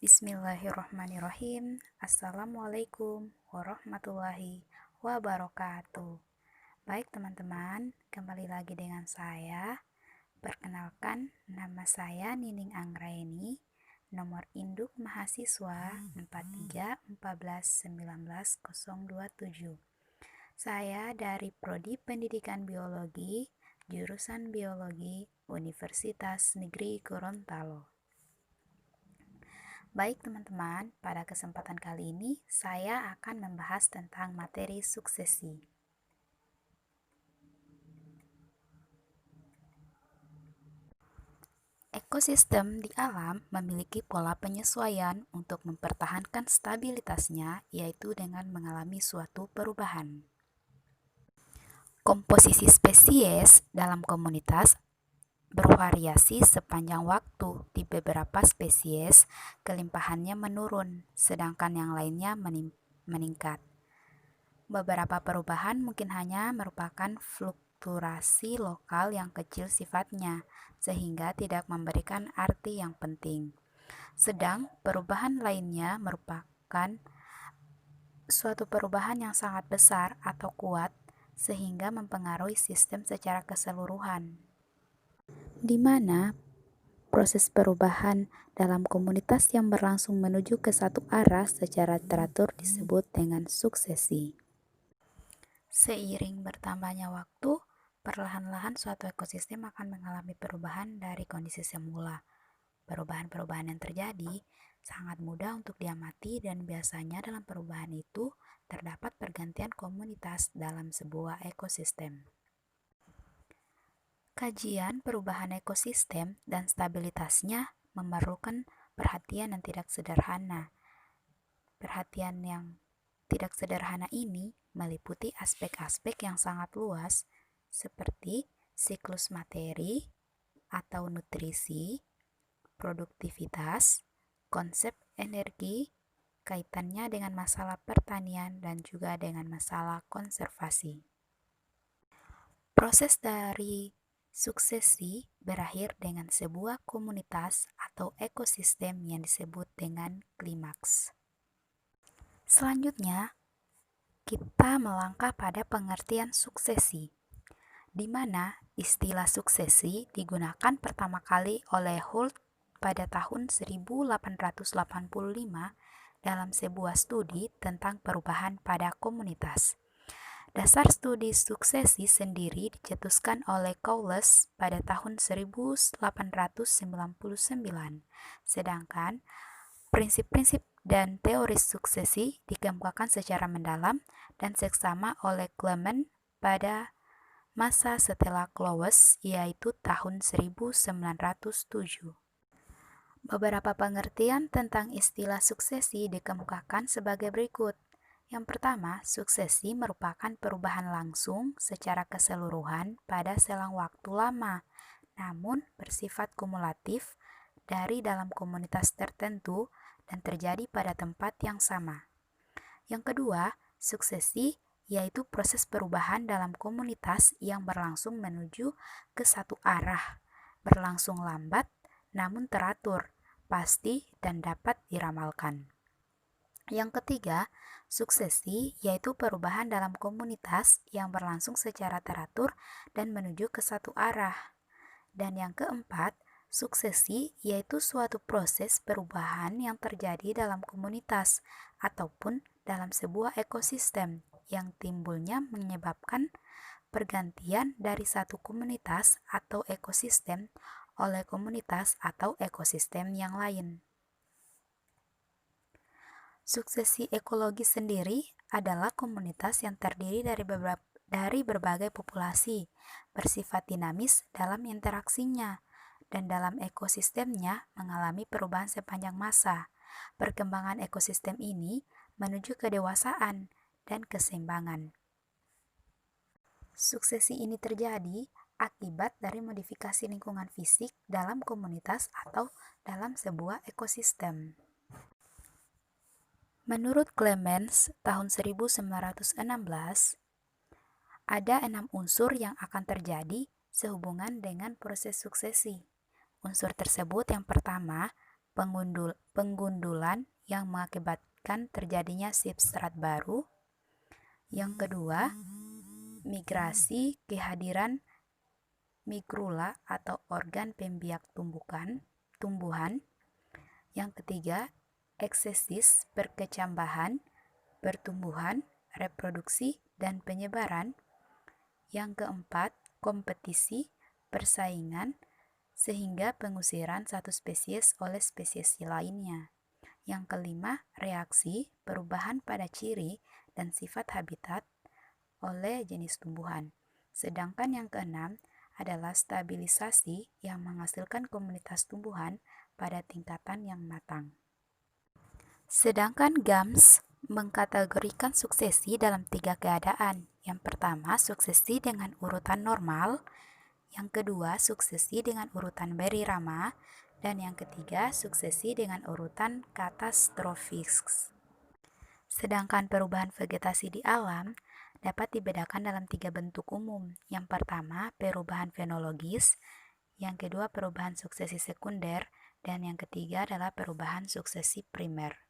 Bismillahirrahmanirrahim. Assalamualaikum warahmatullahi wabarakatuh. Baik teman-teman, kembali lagi dengan saya. Perkenalkan, nama saya Nining Anggraeni, nomor induk mahasiswa 4314119027. Saya dari Prodi Pendidikan Biologi, jurusan Biologi, Universitas Negeri Gorontalo. Baik teman-teman, pada kesempatan kali ini saya akan membahas tentang materi suksesi. Ekosistem di alam memiliki pola penyesuaian untuk mempertahankan stabilitasnya, yaitu dengan mengalami suatu perubahan. Komposisi spesies dalam komunitas bervariasi sepanjang waktu. Di beberapa spesies, kelimpahannya menurun, sedangkan yang lainnya meningkat. Beberapa perubahan mungkin hanya merupakan fluktuasi lokal yang kecil sifatnya, sehingga tidak memberikan arti yang penting. Sedang perubahan lainnya merupakan suatu perubahan yang sangat besar atau kuat, sehingga mempengaruhi sistem secara keseluruhan, di mana proses perubahan dalam komunitas yang berlangsung menuju ke satu arah secara teratur disebut dengan suksesi. Seiring bertambahnya waktu, perlahan-lahan suatu ekosistem akan mengalami perubahan dari kondisi semula. Perubahan-perubahan yang terjadi sangat mudah untuk diamati dan biasanya dalam perubahan itu terdapat pergantian komunitas dalam sebuah ekosistem. Kajian perubahan ekosistem dan stabilitasnya memerlukan perhatian yang tidak sederhana. Perhatian yang tidak sederhana ini meliputi aspek-aspek yang sangat luas seperti siklus materi atau nutrisi, produktivitas, konsep energi, kaitannya dengan masalah pertanian dan juga dengan masalah konservasi. Proses dari suksesi berakhir dengan sebuah komunitas atau ekosistem yang disebut dengan klimaks. Selanjutnya, kita melangkah pada pengertian suksesi, di mana istilah suksesi digunakan pertama kali oleh Holt pada tahun 1885 dalam sebuah studi tentang perubahan pada komunitas. Dasar studi suksesi sendiri dicetuskan oleh Cowles pada tahun 1899, sedangkan prinsip-prinsip dan teori suksesi dikemukakan secara mendalam dan seksama oleh Clement pada masa setelah Cowles, yaitu tahun 1907. Beberapa pengertian tentang istilah suksesi dikemukakan sebagai berikut. Yang pertama, suksesi merupakan perubahan langsung secara keseluruhan pada selang waktu lama, namun bersifat kumulatif dari dalam komunitas tertentu dan terjadi pada tempat yang sama. Yang kedua, suksesi yaitu proses perubahan dalam komunitas yang berlangsung menuju ke satu arah, berlangsung lambat namun teratur, pasti dan dapat diramalkan. Yang ketiga, suksesi yaitu perubahan dalam komunitas yang berlangsung secara teratur dan menuju ke satu arah. Dan yang keempat, suksesi yaitu suatu proses perubahan yang terjadi dalam komunitas ataupun dalam sebuah ekosistem yang timbulnya menyebabkan pergantian dari satu komunitas atau ekosistem oleh komunitas atau ekosistem yang lain. Suksesi ekologi sendiri adalah komunitas yang terdiri dari berbagai populasi, bersifat dinamis dalam interaksinya, dan dalam ekosistemnya mengalami perubahan sepanjang masa. Perkembangan ekosistem ini menuju kedewasaan dan keseimbangan. Suksesi ini terjadi akibat dari modifikasi lingkungan fisik dalam komunitas atau dalam sebuah ekosistem. Menurut Clemens tahun 1916, ada 6 unsur yang akan terjadi sehubungan dengan proses suksesi. Unsur tersebut yang pertama penggundulan yang mengakibatkan terjadinya substrat baru. Yang kedua, migrasi kehadiran migrula atau organ pembiak tumbuhan. Yang ketiga, eksesis perkecambahan, pertumbuhan, reproduksi, dan penyebaran. Yang keempat, kompetisi, persaingan, sehingga pengusiran satu spesies oleh spesies lainnya. Yang kelima, reaksi, perubahan pada ciri dan sifat habitat oleh jenis tumbuhan. Sedangkan yang keenam adalah stabilisasi yang menghasilkan komunitas tumbuhan pada tingkatan yang matang. Sedangkan GAMS mengkategorikan suksesi dalam 3 keadaan. Yang pertama, suksesi dengan urutan normal. Yang kedua, suksesi dengan urutan berirama. Dan yang ketiga, suksesi dengan urutan katastrofis. Sedangkan perubahan vegetasi di alam dapat dibedakan dalam 3 bentuk umum. Yang pertama, perubahan fenologis. Yang kedua, perubahan suksesi sekunder. Dan yang ketiga adalah perubahan suksesi primer.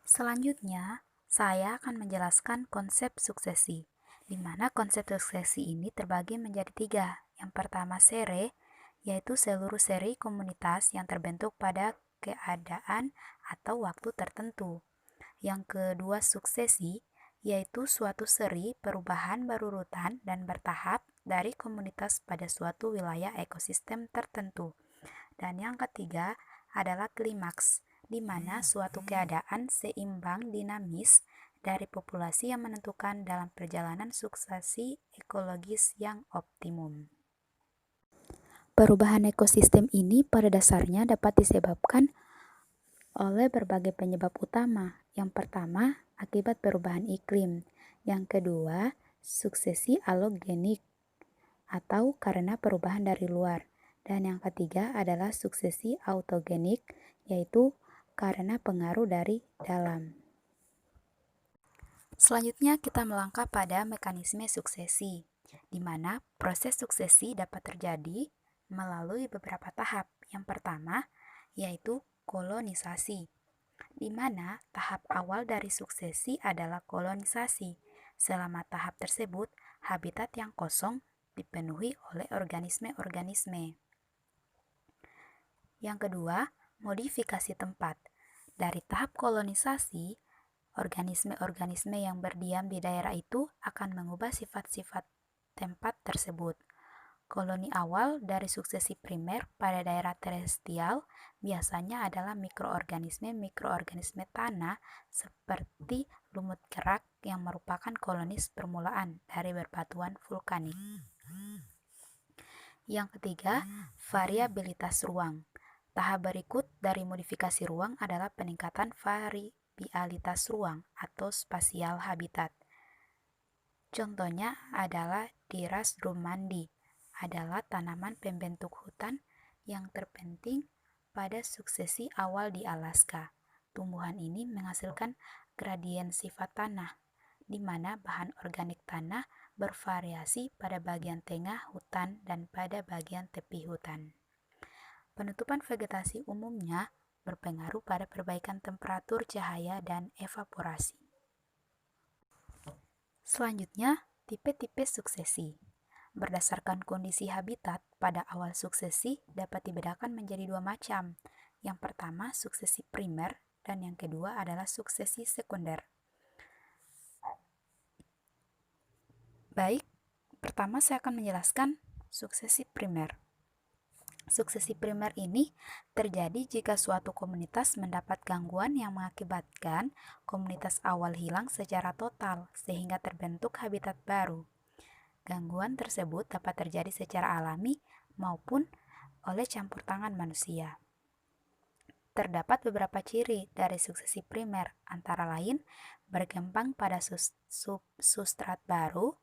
Selanjutnya, saya akan menjelaskan konsep suksesi, di mana konsep suksesi ini terbagi menjadi 3. Yang pertama, sere, yaitu seluruh seri komunitas yang terbentuk pada keadaan atau waktu tertentu. Yang kedua, suksesi, yaitu suatu seri perubahan berurutan dan bertahap dari komunitas pada suatu wilayah ekosistem tertentu. Dan yang ketiga adalah klimaks, di mana suatu keadaan seimbang dinamis dari populasi yang menentukan dalam perjalanan suksesi ekologis yang optimum. Perubahan ekosistem ini pada dasarnya dapat disebabkan oleh berbagai penyebab utama. Yang pertama, akibat perubahan iklim. Yang kedua, suksesi alogenik atau karena perubahan dari luar. Dan yang ketiga adalah suksesi autogenik, yaitu karena pengaruh dari dalam. Selanjutnya kita melangkah pada mekanisme suksesi, di mana proses suksesi dapat terjadi melalui beberapa tahap. Yang pertama, yaitu kolonisasi, di mana tahap awal dari suksesi adalah kolonisasi. Selama tahap tersebut, habitat yang kosong dipenuhi oleh organisme-organisme. Yang kedua, modifikasi tempat. Dari tahap kolonisasi, organisme-organisme yang berdiam di daerah itu akan mengubah sifat-sifat tempat tersebut. Koloni awal dari suksesi primer pada daerah terestrial biasanya adalah mikroorganisme tanah seperti lumut kerak yang merupakan kolonis permulaan dari berbatuan vulkanik. Yang ketiga, variabilitas ruang. Tahap berikut dari modifikasi ruang adalah peningkatan variabilitas ruang atau spasial habitat. Contohnya adalah Diras drummondii, adalah tanaman pembentuk hutan yang terpenting pada suksesi awal di Alaska. Tumbuhan ini menghasilkan gradien sifat tanah, di mana bahan organik tanah bervariasi pada bagian tengah hutan dan pada bagian tepi hutan. Penutupan vegetasi umumnya berpengaruh pada perbaikan temperatur cahaya dan evaporasi. Selanjutnya, tipe-tipe suksesi. Berdasarkan kondisi habitat, pada awal suksesi dapat dibedakan menjadi 2 macam. Yang pertama, suksesi primer, dan yang kedua adalah suksesi sekunder. Baik, pertama saya akan menjelaskan suksesi primer. Suksesi primer ini terjadi jika suatu komunitas mendapat gangguan yang mengakibatkan komunitas awal hilang secara total, sehingga terbentuk habitat baru. Gangguan tersebut dapat terjadi secara alami maupun oleh campur tangan manusia. Terdapat beberapa ciri dari suksesi primer, antara lain berkembang pada substrat baru,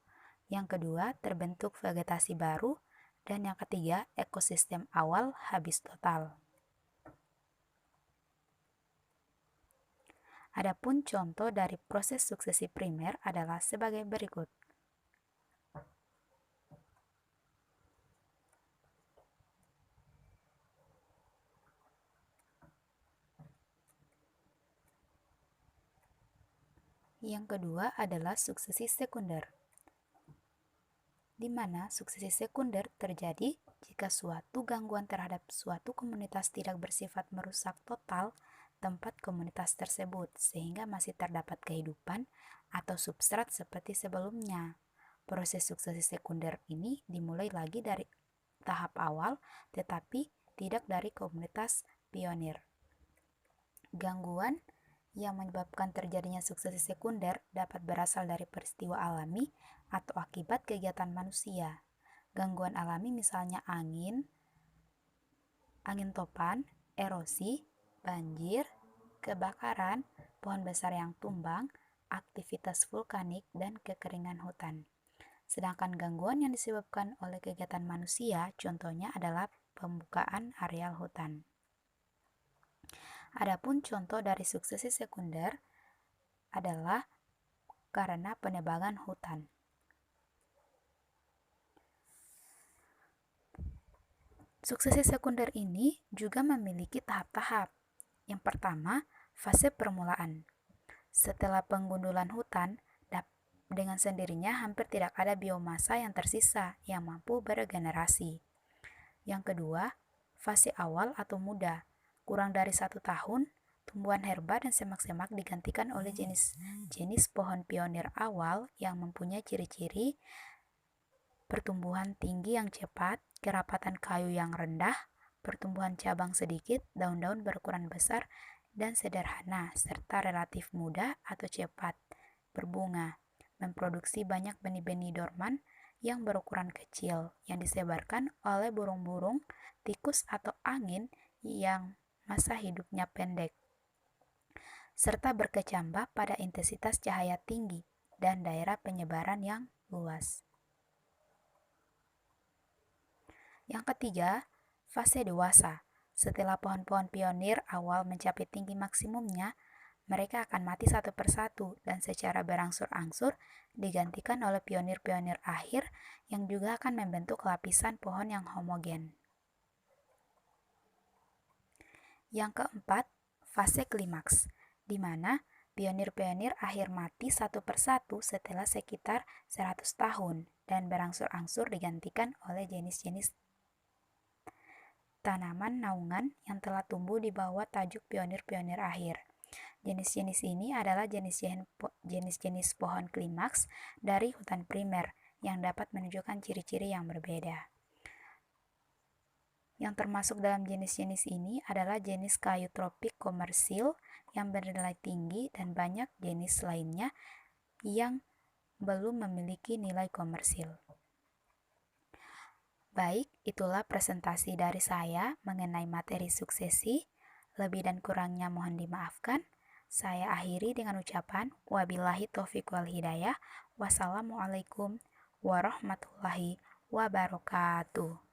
yang kedua terbentuk vegetasi baru, dan yang ketiga ekosistem awal habis total. Adapun contoh dari proses suksesi primer adalah sebagai berikut. Yang kedua adalah suksesi sekunder, di mana suksesi sekunder terjadi jika suatu gangguan terhadap suatu komunitas tidak bersifat merusak total tempat komunitas tersebut, sehingga masih terdapat kehidupan atau substrat seperti sebelumnya. Proses suksesi sekunder ini dimulai lagi dari tahap awal, tetapi tidak dari komunitas pionir. Gangguan yang menyebabkan terjadinya suksesi sekunder dapat berasal dari peristiwa alami atau akibat kegiatan manusia. Gangguan alami misalnya angin topan, erosi, banjir, kebakaran, pohon besar yang tumbang, aktivitas vulkanik, dan kekeringan hutan. Sedangkan gangguan yang disebabkan oleh kegiatan manusia, contohnya adalah pembukaan areal hutan. Adapun contoh dari suksesi sekunder adalah karena penebangan hutan. Suksesi sekunder ini juga memiliki tahap-tahap. Yang pertama, fase permulaan. Setelah penggundulan hutan, dengan sendirinya hampir tidak ada biomasa yang tersisa yang mampu beregenerasi. Yang kedua, fase awal atau muda. Kurang dari 1 tahun, tumbuhan herba dan semak-semak digantikan oleh jenis pohon pionir awal yang mempunyai ciri-ciri pertumbuhan tinggi yang cepat, kerapatan kayu yang rendah, pertumbuhan cabang sedikit, daun-daun berukuran besar dan sederhana, serta relatif mudah atau cepat berbunga, memproduksi banyak benih-benih dorman yang berukuran kecil yang disebarkan oleh burung-burung, tikus atau angin yang masa hidupnya pendek, serta berkecambah pada intensitas cahaya tinggi dan daerah penyebaran yang luas. Yang ketiga, fase dewasa. Setelah pohon-pohon pionir awal mencapai tinggi maksimumnya, mereka akan mati satu persatu dan secara berangsur-angsur digantikan oleh pionir-pionir akhir yang juga akan membentuk lapisan pohon yang homogen. Yang keempat, fase klimaks, di mana pionir-pionir akhir mati satu persatu setelah sekitar 100 tahun dan berangsur-angsur digantikan oleh jenis-jenis tanaman naungan yang telah tumbuh di bawah tajuk pionir-pionir akhir. Jenis-jenis ini adalah jenis-jenis pohon klimaks dari hutan primer yang dapat menunjukkan ciri-ciri yang berbeda. Yang termasuk dalam jenis-jenis ini adalah jenis kayu tropik komersil yang bernilai tinggi dan banyak jenis lainnya yang belum memiliki nilai komersil. Baik, itulah presentasi dari saya mengenai materi suksesi. Lebih dan kurangnya mohon dimaafkan. Saya akhiri dengan ucapan wabillahi taufiq wal hidayah. Wassalamualaikum warahmatullahi wabarakatuh.